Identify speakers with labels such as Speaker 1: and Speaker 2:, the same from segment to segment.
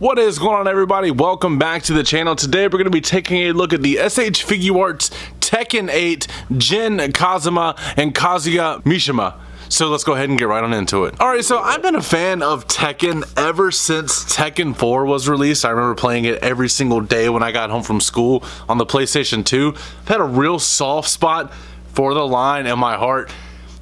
Speaker 1: What is going on, everybody? Welcome back to the channel. Today we're going to be taking a look at the SH Figuarts Tekken 8 Jin, Kazama, and Kazuya Mishima. So let's go ahead and get right on into it. Alright, so I've been a fan of Tekken ever since Tekken 4 was released. I remember playing it every single day when I got home from school on the PlayStation 2. I've had a real soft spot for the line in my heart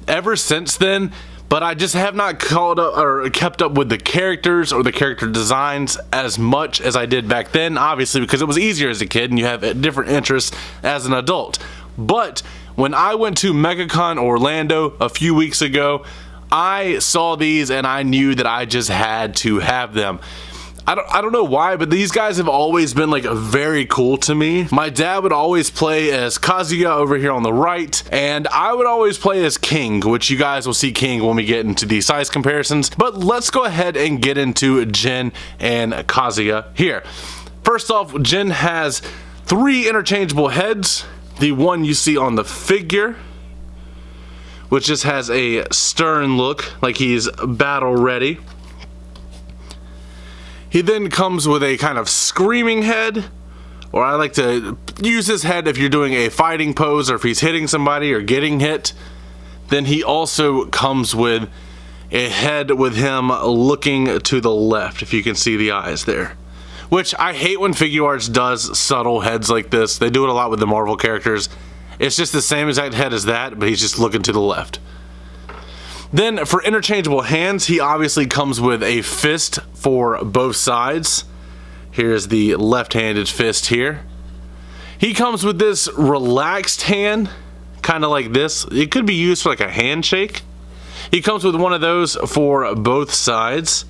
Speaker 1: ever since then. But I just have not caught up or kept up with the characters or the character designs as much as I did back then, obviously because it was easier as a kid and you have different interests as an adult. But when I went to MegaCon Orlando a few weeks ago, I saw these and I knew that I just had to have them. I don't know why, but these guys have always been like very cool to me. My dad would always play as Kazuya over here on the right, and I would always play as King, which you guys will see King when we get into the size comparisons. But let's go ahead and get into Jin and Kazuya here. First off, Jin has 3 interchangeable heads. The one you see on the figure, which just has a stern look, like he's battle ready. He then comes with a kind of screaming head, or I like to use his head if you're doing a fighting pose or if he's hitting somebody or getting hit. Then he also comes with a head with him looking to the left, if you can see the eyes there. Which I hate when Figuarts does subtle heads like this. They do it a lot with the Marvel characters. It's just the same exact head as that, but he's just looking to the left. Then for interchangeable hands, he obviously comes with a fist for both sides. Here's the left-handed fist here. He comes with this relaxed hand, kind of like this. It could be used for like a handshake. He comes with one of those for both sides.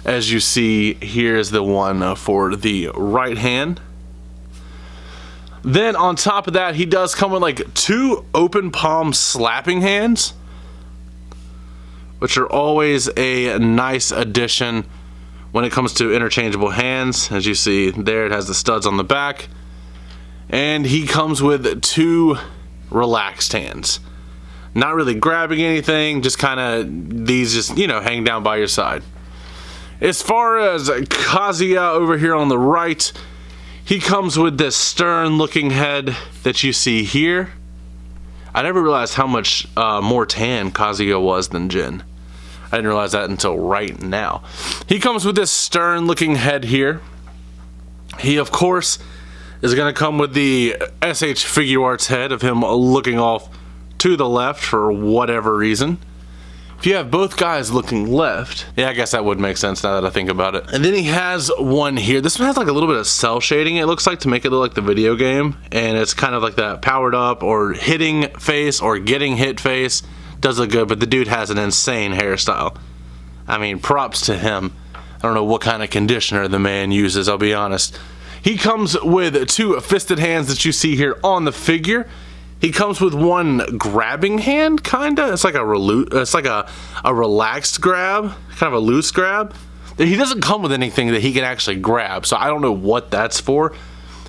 Speaker 1: As you see, here's the one for the right hand. Then on top of that, he does come with like 2 open palm slapping hands, which are always a nice addition when it comes to interchangeable hands. As you see there, it has the studs on the back. And he comes with 2 relaxed hands. Not really grabbing anything, just kind of, these just, you know, hang down by your side. As far as Kazuya over here on the right, he comes with this stern looking head that you see here. I never realized how much more tan Kazuya was than Jin. I didn't realize that until right now. He comes with this stern looking head here. He of course is going to come with the SH Figuarts head of him looking off to the left for whatever reason. If you have both guys looking left, yeah, I guess that would make sense now that I think about it. And then he has one here. This one has like a little bit of cell shading, it looks like, to make it look like the video game. And it's kind of like that powered up or hitting face or getting hit face. Does look good, but the dude has an insane hairstyle. I mean, props to him. I don't know what kind of conditioner the man uses, I'll be honest. He comes with 2 fisted hands that you see here on the figure. He comes with one grabbing hand, kinda. It's like a relaxed grab, kind of a loose grab. He doesn't come with anything that he can actually grab, so I don't know what that's for.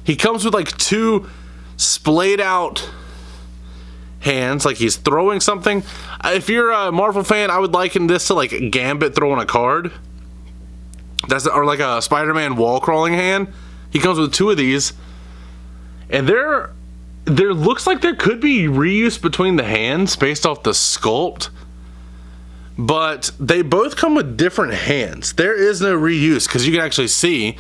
Speaker 1: He comes with like 2 splayed out hands, like he's throwing something. If you're a Marvel fan, I would liken this to like Gambit throwing a card. Or like a Spider-Man wall crawling hand. He comes with 2 of these, and there looks like there could be reuse between the hands based off the sculpt, but they both come with different hands. There is no reuse because you can actually see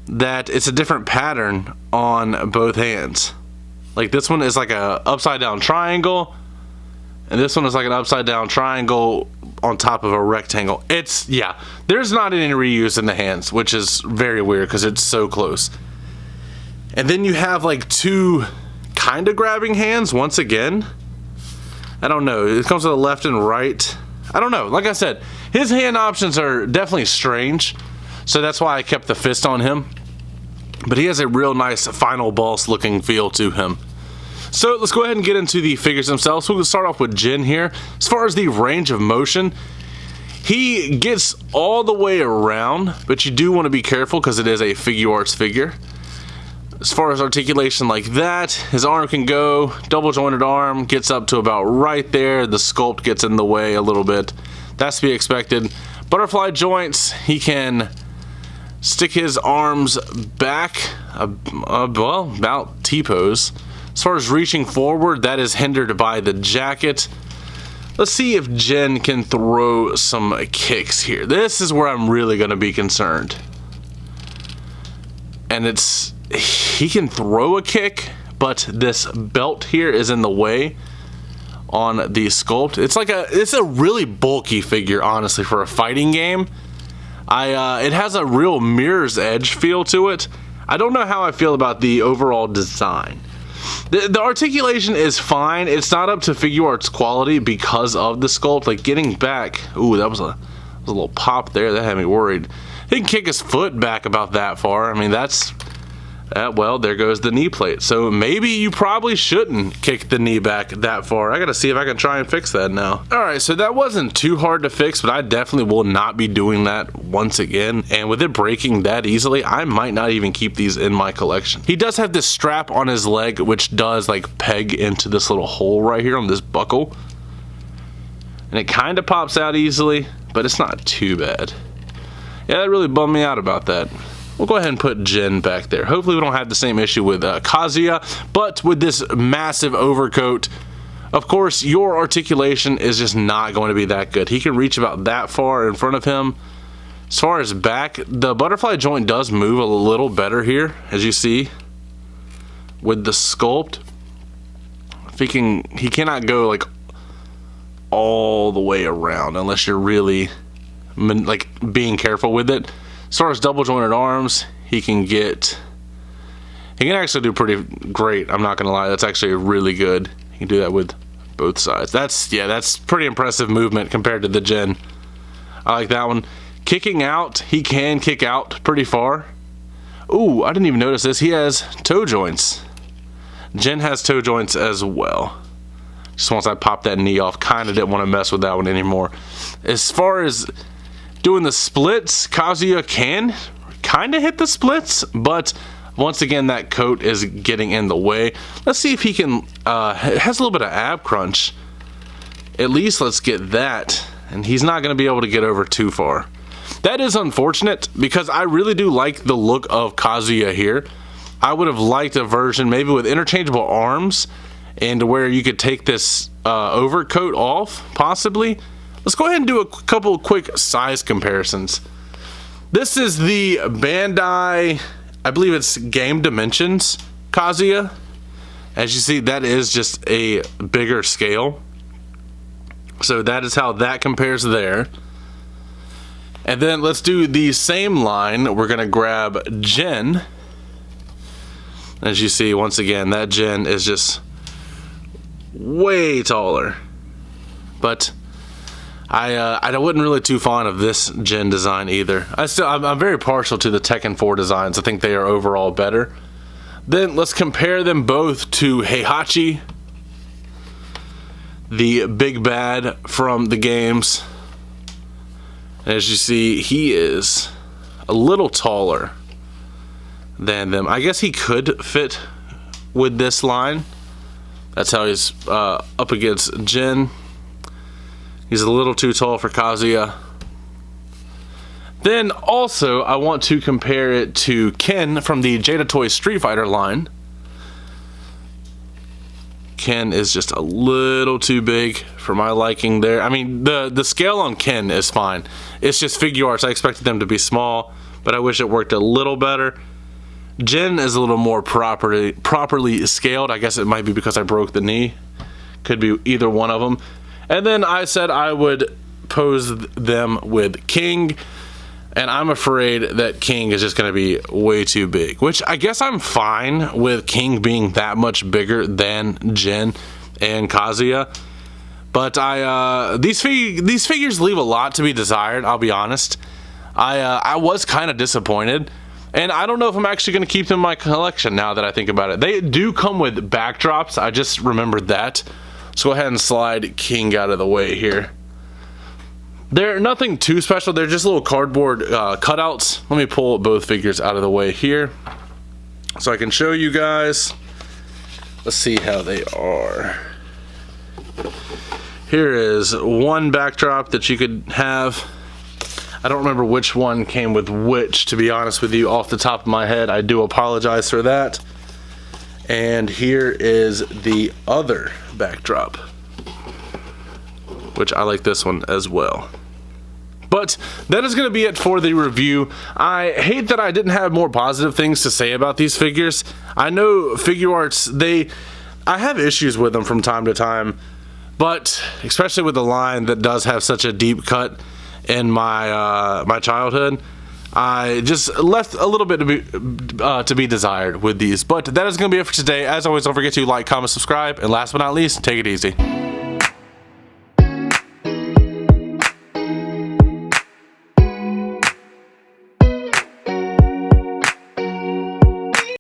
Speaker 1: that it's a different pattern on both hands. Like this one is like a upside down triangle, and this one is like an upside down triangle on top of a rectangle. It's, yeah, there's not any reuse in the hands, which is very weird because it's so close. And then you have like 2 kind of grabbing hands once again. I don't know, it comes to the left and right. I don't know, like I said, his hand options are definitely strange, so that's why I kept the fist on him. But he has a real nice final boss looking feel to him. So let's go ahead and get into the figures themselves. We'll start off with Jin here. As far as the range of motion, he gets all the way around, but you do want to be careful because it is a Figuarts figure. As far as articulation like that, his arm can go, double jointed arm, gets up to about right there. The sculpt gets in the way a little bit. That's to be expected. Butterfly joints, he can Stick his arms back, well, about T-pose. As far as reaching forward, that is hindered by the jacket. Let's see if Jin can throw some kicks here. This is where I'm really going to be concerned. And he can throw a kick, but this belt here is in the way on the sculpt. It's a really bulky figure, honestly, for a fighting game. It has a real Mirror's Edge feel to it. I don't know how I feel about the overall design. The articulation is fine. It's not up to Figuarts quality because of the sculpt. Like getting back, ooh, that was a little pop there. That had me worried. He can kick his foot back about that far. I mean, well, there goes the knee plate. So maybe you probably shouldn't kick the knee back that far. I gotta see if I can try and fix that now. Alright, so that wasn't too hard to fix, but I definitely will not be doing that once again. And with it breaking that easily, I might not even keep these in my collection. He does have this strap on his leg, which does like peg into this little hole right here on this buckle. And it kind of pops out easily, but it's not too bad. Yeah, that really bummed me out about that. We'll go ahead and put Jin back there. Hopefully we don't have the same issue with Kazuya, but with this massive overcoat, of course, your articulation is just not going to be that good. He can reach about that far in front of him. As far as back, the butterfly joint does move a little better here, as you see, with the sculpt. He cannot go like all the way around unless you're really like being careful with it. As far as double jointed arms, he can actually do pretty great. I'm not gonna lie, that's actually really good. He can do that with both sides. That's pretty impressive movement compared to the Jin. I like that one. Kicking out, he can kick out pretty far. Ooh, I didn't even notice this. He has toe joints. Jin has toe joints as well. Just once I popped that knee off, kind of didn't want to mess with that one anymore. As far as doing the splits, Kazuya can kind of hit the splits, but once again that coat is getting in the way. Let's see if he can, it has a little bit of ab crunch. At least let's get that, and he's not going to be able to get over too far. That is unfortunate because I really do like the look of Kazuya here. I would have liked a version maybe with interchangeable arms and where you could take this overcoat off, possibly. Let's go ahead and do a couple quick size comparisons. This is the Bandai, I believe it's Game Dimensions Kazuya. As you see, that is just a bigger scale. So that is how that compares there. And then let's do the same line. We're gonna grab Jin. As you see, once again, that Jin is just way taller. But I wasn't really too fond of this Jin design either. I'm very partial to the Tekken 4 designs. I think they are overall better. Then let's compare them both to Heihachi, the big bad from the games. As you see, he is a little taller than them. I guess he could fit with this line. That's how he's up against Jin. He's a little too tall for Kazuya. Then also, I want to compare it to Ken from the Jada Toy Street Fighter line. Ken is just a little too big for my liking there. I mean, the scale on Ken is fine. It's just Figuarts. I expected them to be small, but I wish it worked a little better. Jin is a little more properly scaled. I guess it might be because I broke the knee. Could be either one of them. And then I said I would pose them with King, and I'm afraid that King is just going to be way too big, which I guess I'm fine with King being that much bigger than Jin and Kazuya. But these figures leave a lot to be desired, I'll be honest. I was kind of disappointed, and I don't know if I'm actually going to keep them in my collection now that I think about it. They do come with backdrops, I just remembered that. Let's go ahead and slide King out of the way here. They're nothing too special. They're just little cardboard cutouts. Let me pull both figures out of the way here so I can show you guys. Let's see how they are. Here is one backdrop that you could have. I don't remember which one came with which, to be honest with you, off the top of my head. I do apologize for that. And here is the other backdrop, which I like this one as well. But that is going to be it for the review. I hate that I didn't have more positive things to say about these figures. I know Figuarts, I have issues with them from time to time, but especially with the line that does have such a deep cut in my my childhood, I just left a little bit to be desired with these. But that is going to be it for today. As always, don't forget to like, comment, subscribe, and last but not least, take it easy.